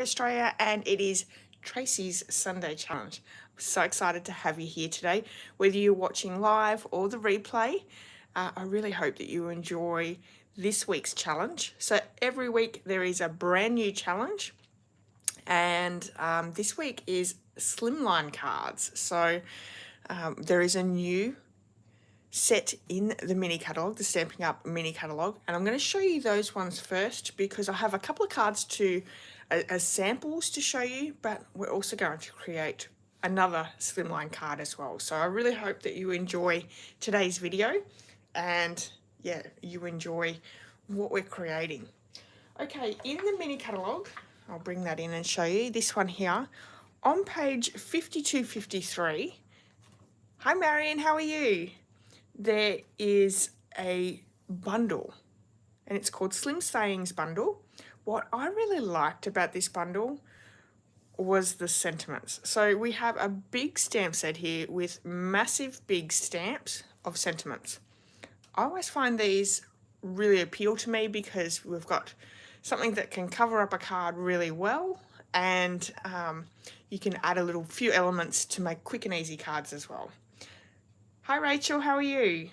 Australia, and it is Tracy's Sunday Challenge. I'm so excited to have you here today. Whether you're watching live or the replay, I really hope that you enjoy this week's challenge. So every week there is a brand new challenge, and this week is slimline cards. So there is a new set in the mini catalogue, the Stampin' Up mini catalogue, and I'm going to show you those ones first because I have a couple of cards as samples to show you, but we're also going to create another slimline card as well. So I really hope that you enjoy today's video and yeah, you enjoy what we're creating. Okay, in the mini catalogue, I'll bring that in and show you this one here on page 5253. Hi Marion, how are you? There is a bundle and it's called Slim Sayings Bundle. What I really liked about this bundle was the sentiments. So we have a big stamp set here with massive big stamps of sentiments. I always find these really appeal to me because we've got something that can cover up a card really well, and you can add a few elements to make quick and easy cards as well. Hi Rachel, how are you?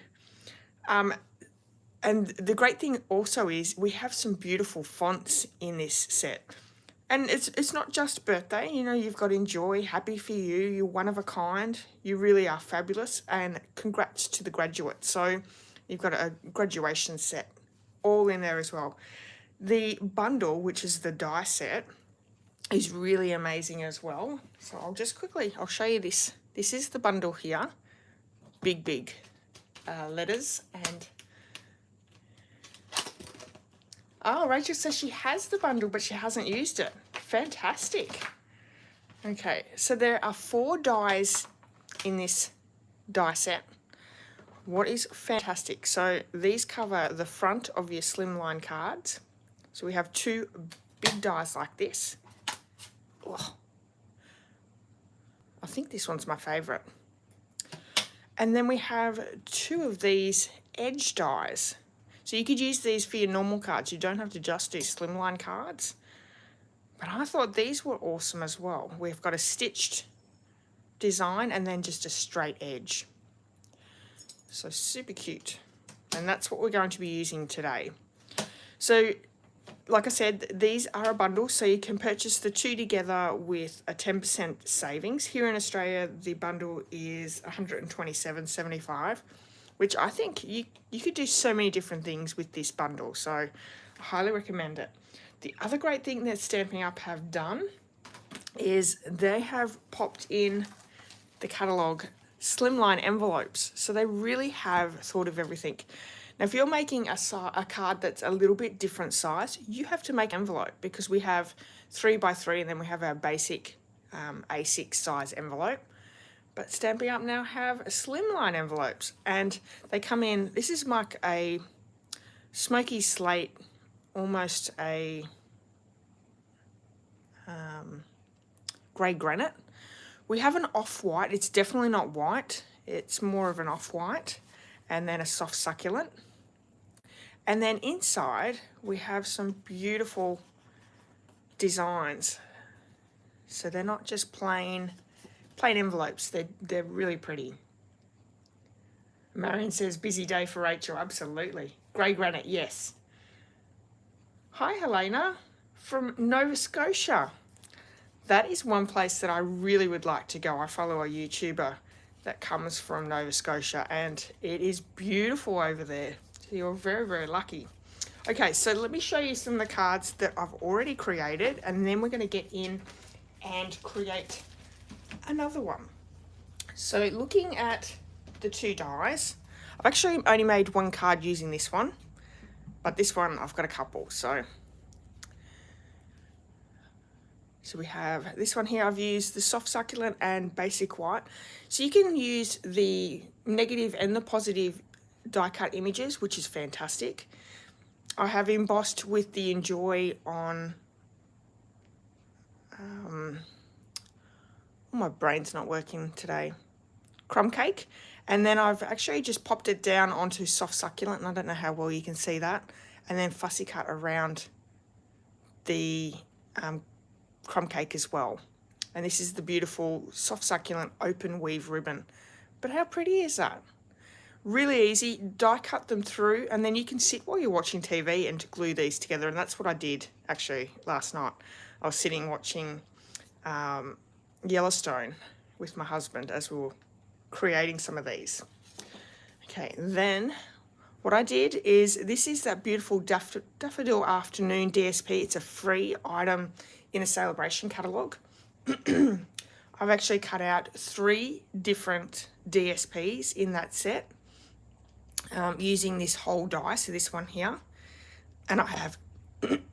And the great thing also is we have some beautiful fonts in this set. And it's not just birthday, you know, you've got Enjoy, Happy for You, you're one of a kind, you really are fabulous, and congrats to the graduates. So you've got a graduation set all in there as well. The bundle, which is the die set, is really amazing as well. So I'll show you this. This is the bundle here, big letters, and oh, Rachel says she has the bundle, but she hasn't used it. Fantastic. Okay, so there are 4 dies in this die set. What is fantastic? So these cover the front of your slimline cards. So we have 2 big dies like this. Oh, I think this one's my favorite. And then we have 2 of these edge dies. So you could use these for your normal cards. You don't have to just do slimline cards. But I thought these were awesome as well. We've got a stitched design and then just a straight edge. So super cute. And that's what we're going to be using today. So like I said, these are a bundle, so you can purchase the 2 together with a 10% savings. Here in Australia, the bundle is $127.75. which I think you could do so many different things with this bundle, so I highly recommend it. The other great thing that Stampin' Up have done is they have popped in the catalogue slimline envelopes, so they really have thought of everything. Now if you're making a card that's a little bit different size, you have to make an envelope because we have 3x3 and then we have our basic A6 size envelope. But Stampin' Up now have slimline envelopes, and they come in, this is like a smoky slate, almost a grey granite. We have an off-white, it's definitely not white, it's more of an off-white, and then a soft succulent. And then inside we have some beautiful designs. So they're not just plain envelopes, they're really pretty. Marion says busy day for Rachel. Absolutely. Grey granite, yes. Hi Helena from Nova Scotia. That is one place that I really would like to go. I follow a YouTuber that comes from Nova Scotia and it is beautiful over there. So you're very lucky. Okay, so let me show you some of the cards that I've already created, and then we're going to get in and create another one. So looking at the 2 dies, I've actually only made 1 card using this one, but this one I've got a couple. So we have this one here, I've used the soft succulent and basic white. So you can use the negative and the positive die cut images, which is fantastic. I have embossed with the Enjoy on my brain's not working today, crumb cake, and then I've actually just popped it down onto soft succulent, and I don't know how well you can see that, and then fussy cut around the crumb cake as well. And this is the beautiful soft succulent open weave ribbon. But how pretty is that? Really easy, die cut them through, and then you can sit while you're watching TV and glue these together. And that's what I did actually last night. I was sitting watching Yellowstone with my husband as we were creating some of these. Okay, then what I did is, this is that beautiful Daffodil Afternoon Dsp. It's a free item in a Celebration catalogue. I've actually cut out 3 different DSPs in that set using this whole die, so this one here. And I have,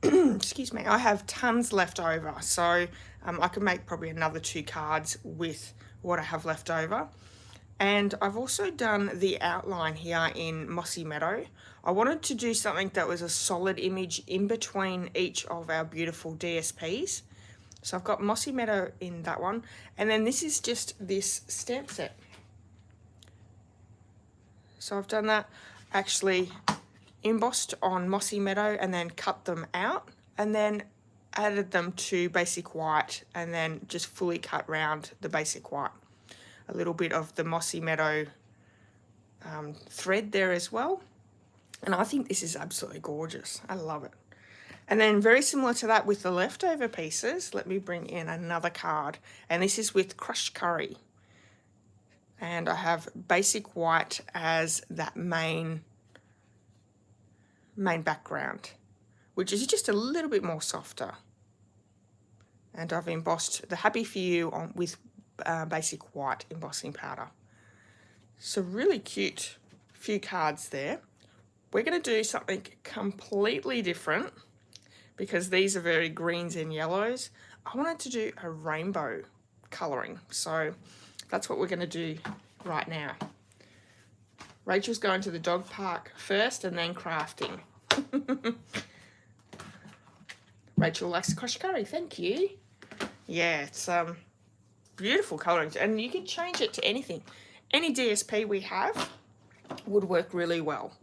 excuse me, I have tons left over, so I can make probably another 2 cards with what I have left over. And I've also done the outline here in Mossy Meadow. I wanted to do something that was a solid image in between each of our beautiful DSPs. So I've got Mossy Meadow in that one. And then this is just this stamp set. So I've done that, actually embossed on Mossy Meadow and then cut them out and then added them to basic white and then just fully cut round the basic white. A little bit of the Mossy Meadow thread there as well. And I think this is absolutely gorgeous. I love it. And then very similar to that with the leftover pieces, let me bring in another card. And this is with crushed curry. And I have basic white as that main background, which is just a little bit more softer. And I've embossed the Happy For You on with basic white embossing powder. So really cute few cards there. We're going to do something completely different because these are very greens and yellows. I wanted to do a rainbow colouring, so that's what we're going to do right now. Rachel's going to the dog park first and then crafting. Rachel likes crushed curry, thank you. Yeah, it's beautiful colouring, and you can change it to anything. Any DSP we have would work really well.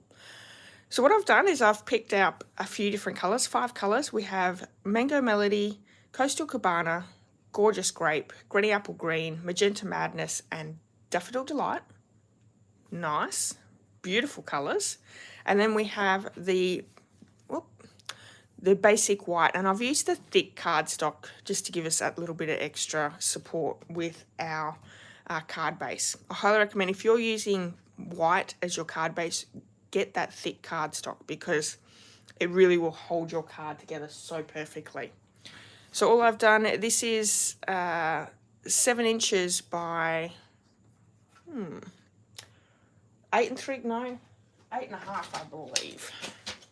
So what I've done is I've picked out a few different colours, 5 colours. We have Mango Melody, Coastal Cabana, Gorgeous Grape, Granny Apple Green, Magenta Madness, and Daffodil Delight. Nice, beautiful colours. And then we have the basic white, and I've used the thick cardstock just to give us that little bit of extra support with our card base. I highly recommend, if you're using white as your card base, get that thick cardstock because it really will hold your card together so perfectly. So all I've done, this is 7 inches by 8.5, I believe.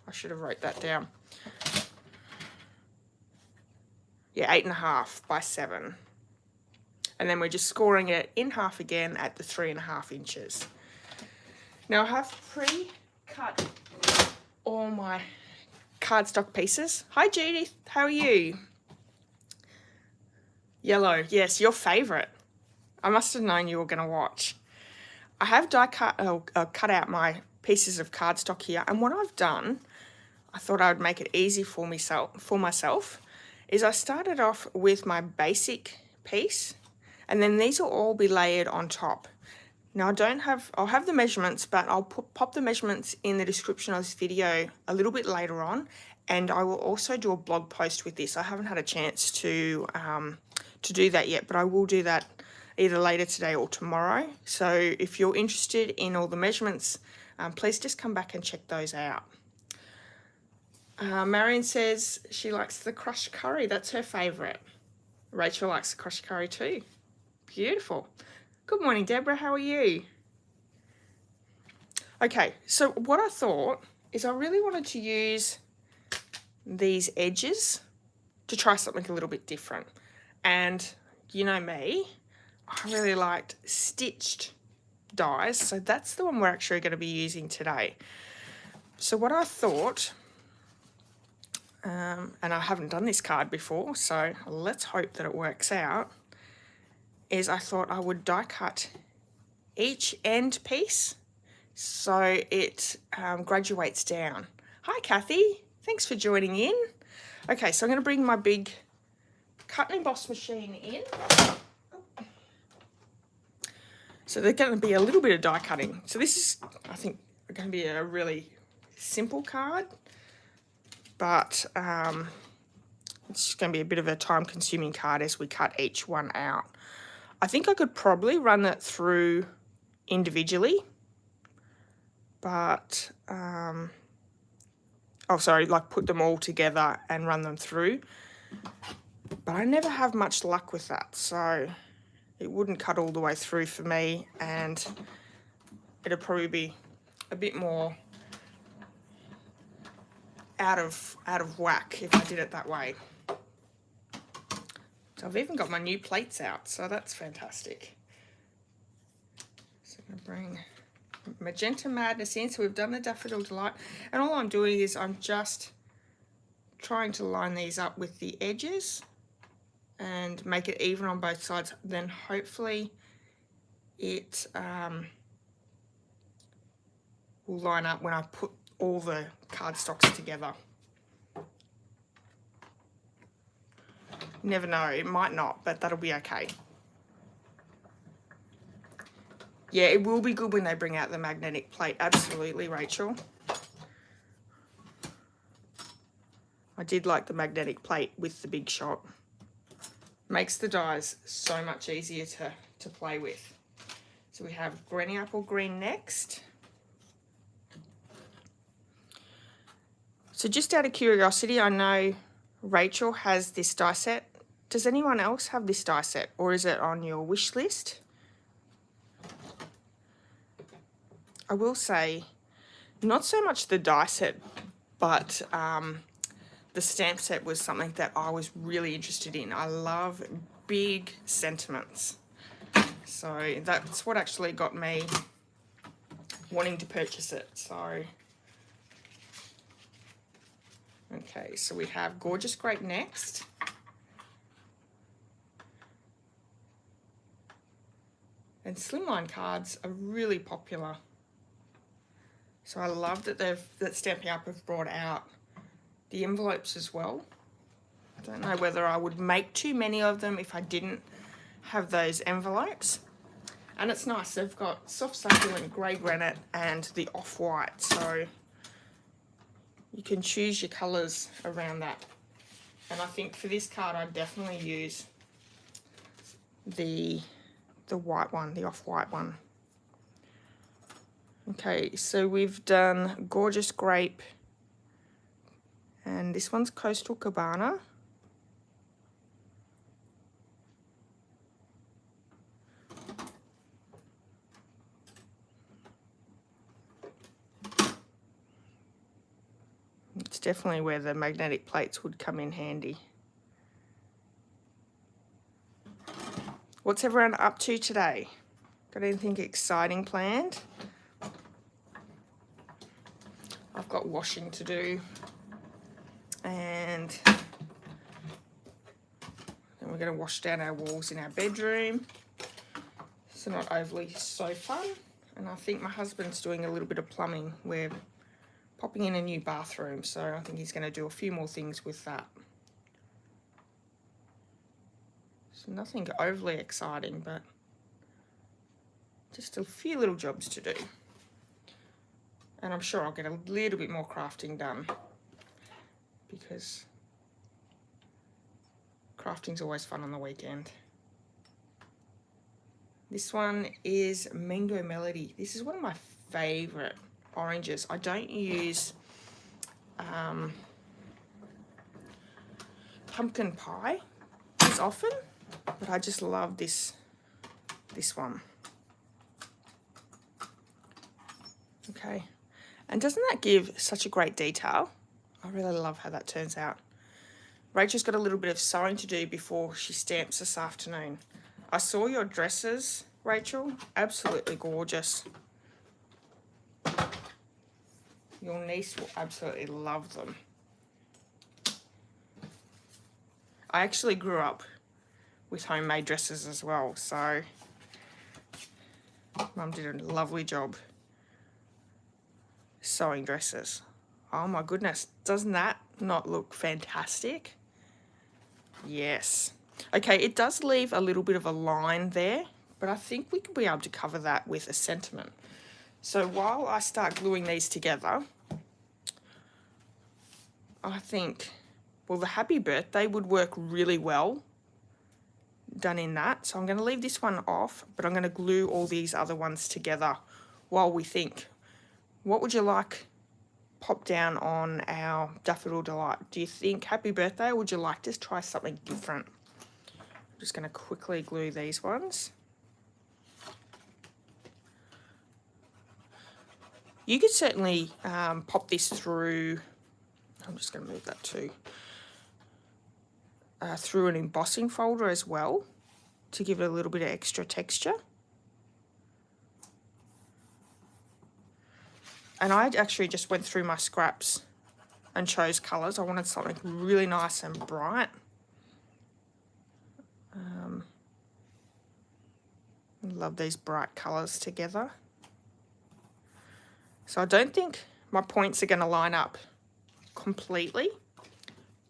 I should have wrote that down. Yeah, 8.5 by 7. And then we're just scoring it in half again at the 3.5 inches. Now I have pre-cut all my cardstock pieces. Hi Judith, how are you? Yellow, yes, your favourite. I must have known you were going to watch. I have cut out my pieces of cardstock here, and what I've done, I thought I would make it easy for myself, is I started off with my basic piece, and then these will all be layered on top. Now I'll have the measurements, but I'll pop the measurements in the description of this video a little bit later on, and I will also do a blog post with this. I haven't had a chance to do that yet, but I will do that either later today or tomorrow. So if you're interested in all the measurements, please just come back and check those out. Marion says she likes the crushed curry. That's her favourite. Rachel likes the crushed curry too. Beautiful. Good morning, Deborah. How are you? Okay, so what I thought is I really wanted to use these edges to try something a little bit different. And you know me, I really liked stitched dies, so that's the one we're actually going to be using today. So what I thought, and I haven't done this card before, so let's hope that it works out, is I thought I would die cut each end piece so it graduates down. Hi Kathy, thanks for joining in. Okay, so I'm going to bring my big cut and emboss machine in. So there's going to be a little bit of die cutting. So this is, I think, going to be a really simple card, but it's just going to be a bit of a time-consuming card as we cut each one out. I think I could probably run that through individually, but like put them all together and run them through. But I never have much luck with that, so it wouldn't cut all the way through for me, and it'll probably be a bit more out of whack if I did it that way. So I've even got my new plates out, so that's fantastic. So I'm going to bring Magenta Madness in. So we've done the Daffodil Delight, and all I'm doing is I'm just trying to line these up with the edges and make it even on both sides. Then hopefully it will line up when I put all the cardstocks together. Never know, it might not, but that'll be okay. Yeah, it will be good when they bring out the magnetic plate. Absolutely, Rachel. I did like the magnetic plate with the big shot. Makes the dies so much easier to play with. So we have Granny Apple Green next. So just out of curiosity, I know Rachel has this die set. Does anyone else have this die set, or is it on your wish list? I will say, not so much the die set, but the stamp set was something that I was really interested in. I love big sentiments. So that's what actually got me wanting to purchase it. So, okay, so we have Gorgeous Grape next. And slimline cards are really popular. So I love that that Stampin' Up have brought out the envelopes as well. I don't know whether I would make too many of them if I didn't have those envelopes. And it's nice, they've got soft succulent grey granite and the off-white, so you can choose your colours around that. And I think for this card I'd definitely use the white one, the off-white one. Okay, so we've done Gorgeous Grape, and this one's Coastal Cabana. It's definitely where the magnetic plates would come in handy. What's everyone up to today? Got anything exciting planned? I've got washing to do, and then we're going to wash down our walls in our bedroom. So not overly so fun. And I think my husband's doing a little bit of plumbing. We're popping in a new bathroom, so I think he's going to do a few more things with that. So nothing overly exciting, but just a few little jobs to do. And I'm sure I'll get a little bit more crafting done, because crafting's always fun on the weekend. This one is Mango Melody. This is one of my favourite oranges. I don't use pumpkin pie as often, but I just love this one. Okay, and doesn't that give such a great detail? I really love how that turns out. Rachel's got a little bit of sewing to do before she stamps this afternoon. I saw your dresses, Rachel, absolutely gorgeous. Your niece will absolutely love them. I actually grew up with homemade dresses as well, so Mum did a lovely job sewing dresses. Oh my goodness, doesn't that not look fantastic? Yes, Okay, it does leave a little bit of a line there, but I think we could be able to cover that with a sentiment. So while I start gluing these together, I think, well, the happy birthday would work really well done in that. So I'm going to leave this one off, but I'm going to glue all these other ones together while we think. What would you like pop down on our Daffodil Delight? Do you think happy birthday, or would you like to try something different? I'm just going to quickly glue these ones. You could certainly pop this through, I'm just going to move that too, through an embossing folder as well to give it a little bit of extra texture. And I actually just went through my scraps and chose colours. I wanted something really nice and bright. Love these bright colours together. So I don't think my points are going to line up completely,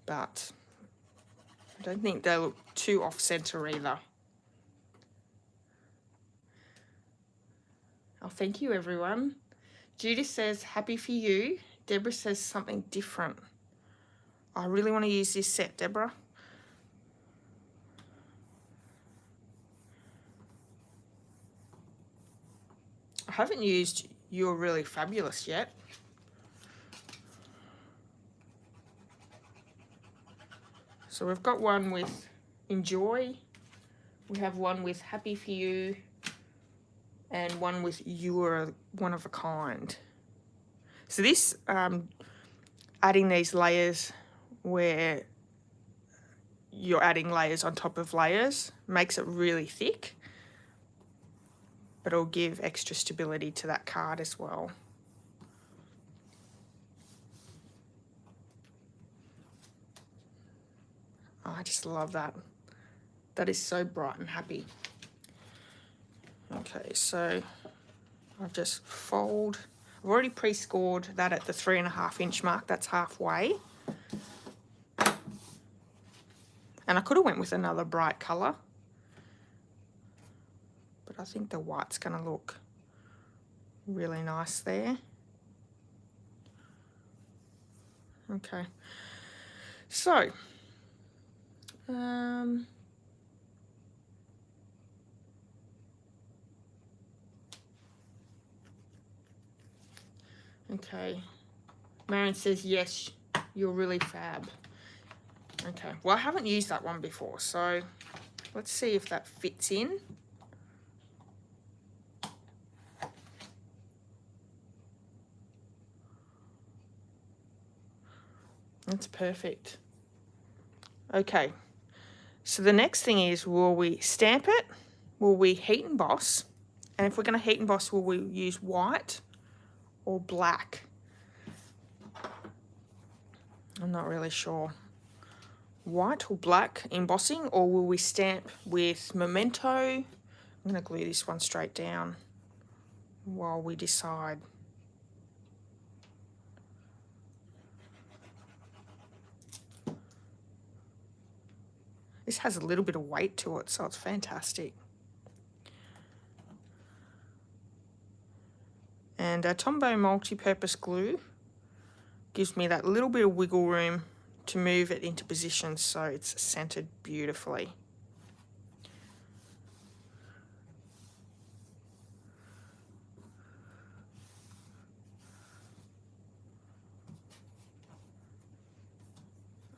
but I don't think they look too off-centre either. Oh, thank you, everyone. Judith says, happy for you. Deborah says something different. I really want to use this set, Deborah. I haven't used You're Really Fabulous yet. So we've got one with Enjoy. We have one with Happy for You. And one with You Are One of a Kind. So this, adding these layers where you're adding layers on top of layers makes it really thick, but it'll give extra stability to that card as well. Oh, I just love that. That is so bright and happy. Okay, so I've just I've already pre-scored that at the 3.5 inch mark. That's halfway. And I could have went with another bright colour, but I think the white's going to look really nice there. Okay, so okay, Marion says, yes, you're really fab. Okay, well, I haven't used that one before, so let's see if that fits in. That's perfect. Okay, so the next thing is, will we stamp it? Will we heat emboss? And if we're going to heat emboss, will we use white or black? I'm not really sure. White or black embossing, or will we stamp with Memento? I'm going to glue this one straight down while we decide. This has a little bit of weight to it, so it's fantastic. And Tombow multi-purpose glue gives me that little bit of wiggle room to move it into position so it's centered beautifully.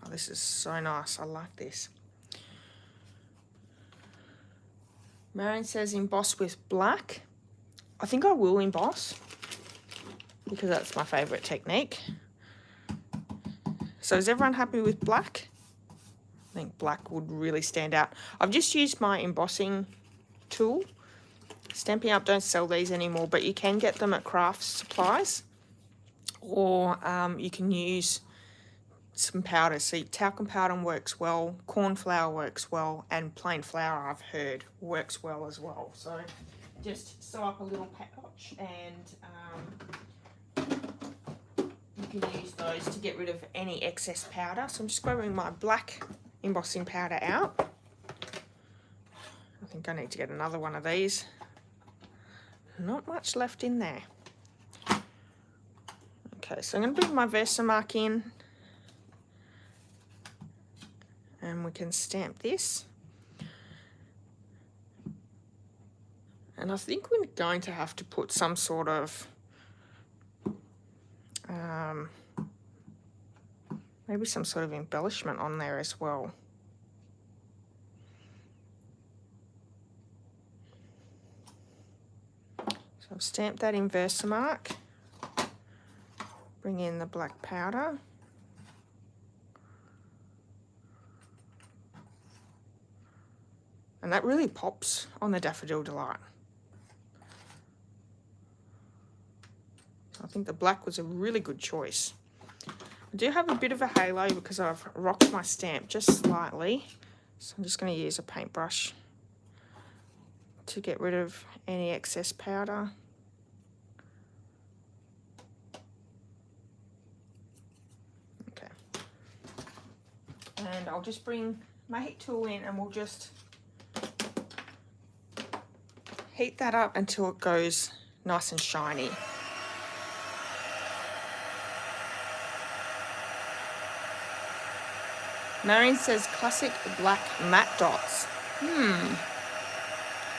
Oh, this is so nice. I like this. Marion says emboss with black. I think I will emboss because that's my favourite technique. So is everyone happy with black? I think black would really stand out. I've just used my embossing tool. Stampin' Up don't sell these anymore, but you can get them at craft supplies, or you can use some powder. See, talcum powder works well, corn flour works well, and plain flour, I've heard, works well as well. So just sew up a little pouch, and you can use those to get rid of any excess powder. So I'm just grabbing my black embossing powder out. I'm going to need to get another one of these. Not much left in there. Okay, so I'm going to bring my 𝒉𝒐𝒔𝒕 in. And we can stamp this. And I think we're going to have to put some sort of maybe some sort of embellishment on there as well. So I've stamped that in 𝒉𝒐𝒔𝒕. Bring in the black powder. And that really pops on the Daffodil Delight. I think the black was a really good choice. I do have a bit of a halo because I've rocked my stamp just slightly. So I'm just going to use a paintbrush to get rid of any excess powder. Okay. And I'll just bring my heat tool in and we'll just heat that up until it goes nice and shiny. Marion says classic black matte dots.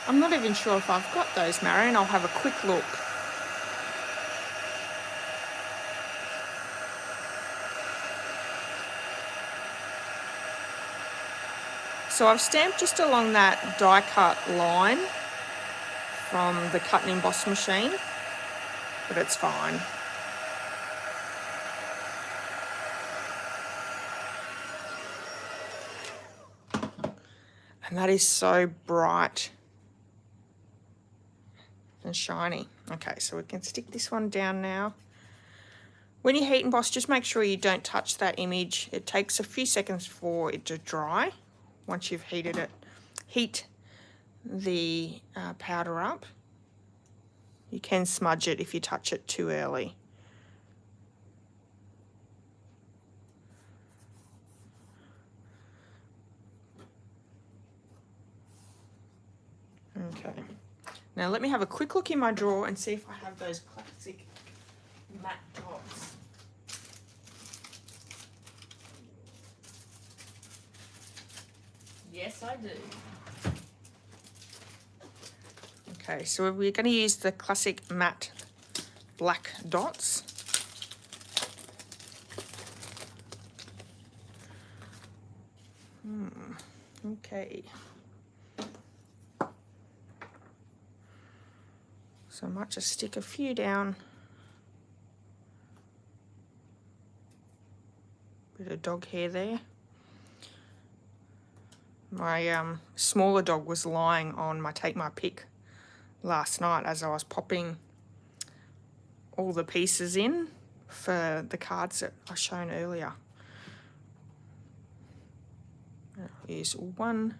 I'm not even sure if I've got those, Marion. I'll have a quick look. So I've stamped just along that die cut line from the cut and emboss machine, but it's fine. And that is so bright and shiny. Okay, so we can stick this one down now. When you heat emboss, just make sure you don't touch that image. It takes a few seconds for it to dry. Once you've heated it, heat the powder up. You can smudge it if you touch it too early. Okay, now let me have a quick look in my drawer and see if I have those classic matte dots. Yes, I do. Okay, so we're going to use the classic matte black dots. Okay. So I might just stick a few down. Bit of dog hair there. My smaller dog was lying on my Take My Pick last night as I was popping all the pieces in for the cards that I shown earlier. I'll use one.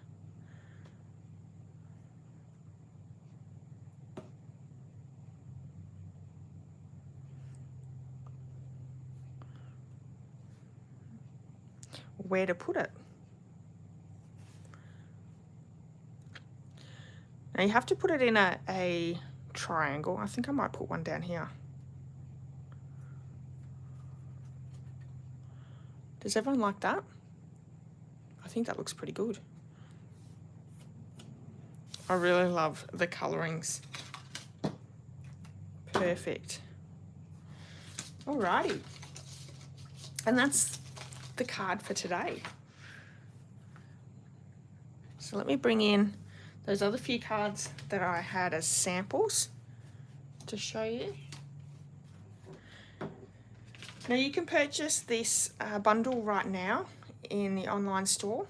Where to put it. Now you have to put it in a triangle. I think I might put one down here. Does everyone like that? I think that looks pretty good. I really love the colorings. Perfect. Alrighty. And that's the card for today. So let me bring in those other few cards that I had as samples to show you. Now you can purchase this bundle right now in the online store.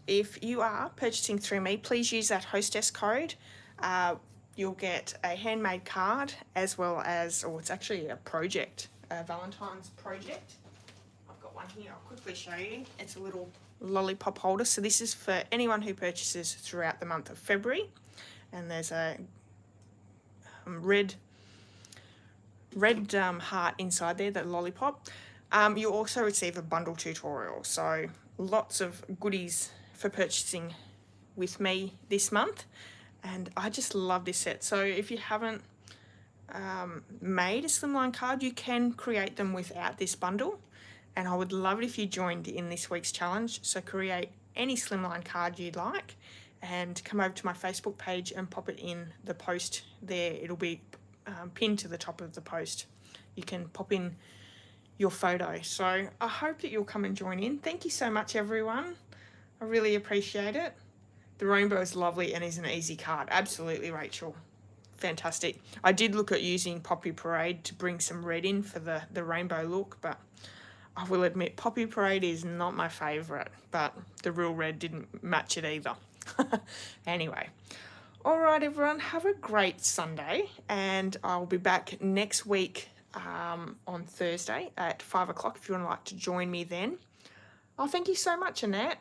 If you are purchasing through me, please use that hostess code. You'll get a handmade card as well as, or it's actually a project, a Valentine's project. I've got one here, I'll quickly show you. It's a little lollipop holder. So this is for anyone who purchases throughout the month of February. And there's a red heart inside there, that lollipop. You also receive a bundle tutorial. So lots of goodies for purchasing with me this month, and I just love this set. So if you haven't made a slimline card, you can create them without this bundle, and I would love it if you joined in this week's challenge. So create any slimline card you like and come over to my Facebook page and pop it in the post there. It'll be pinned to the top of the post. You can pop in your photo. So I hope that you'll come and join in. Thank you so much, everyone. I really appreciate it. The rainbow is lovely and is an easy card. Absolutely, Rachel. Fantastic. I did look at using Poppy Parade to bring some red in for the rainbow look, but I will admit Poppy Parade is not my favourite, but the real red didn't match it either. Anyway, all right, everyone, have a great Sunday, and I'll be back next week on Thursday at 5 o'clock if you would like to join me then. Oh, thank you so much, Annette.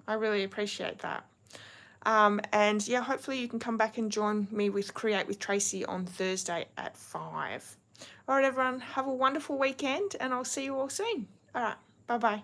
I really appreciate that. And yeah, hopefully you can come back and join me with Create with Tracy on Thursday at 5. All right, everyone, have a wonderful weekend, and I'll see you all soon. All right, bye-bye.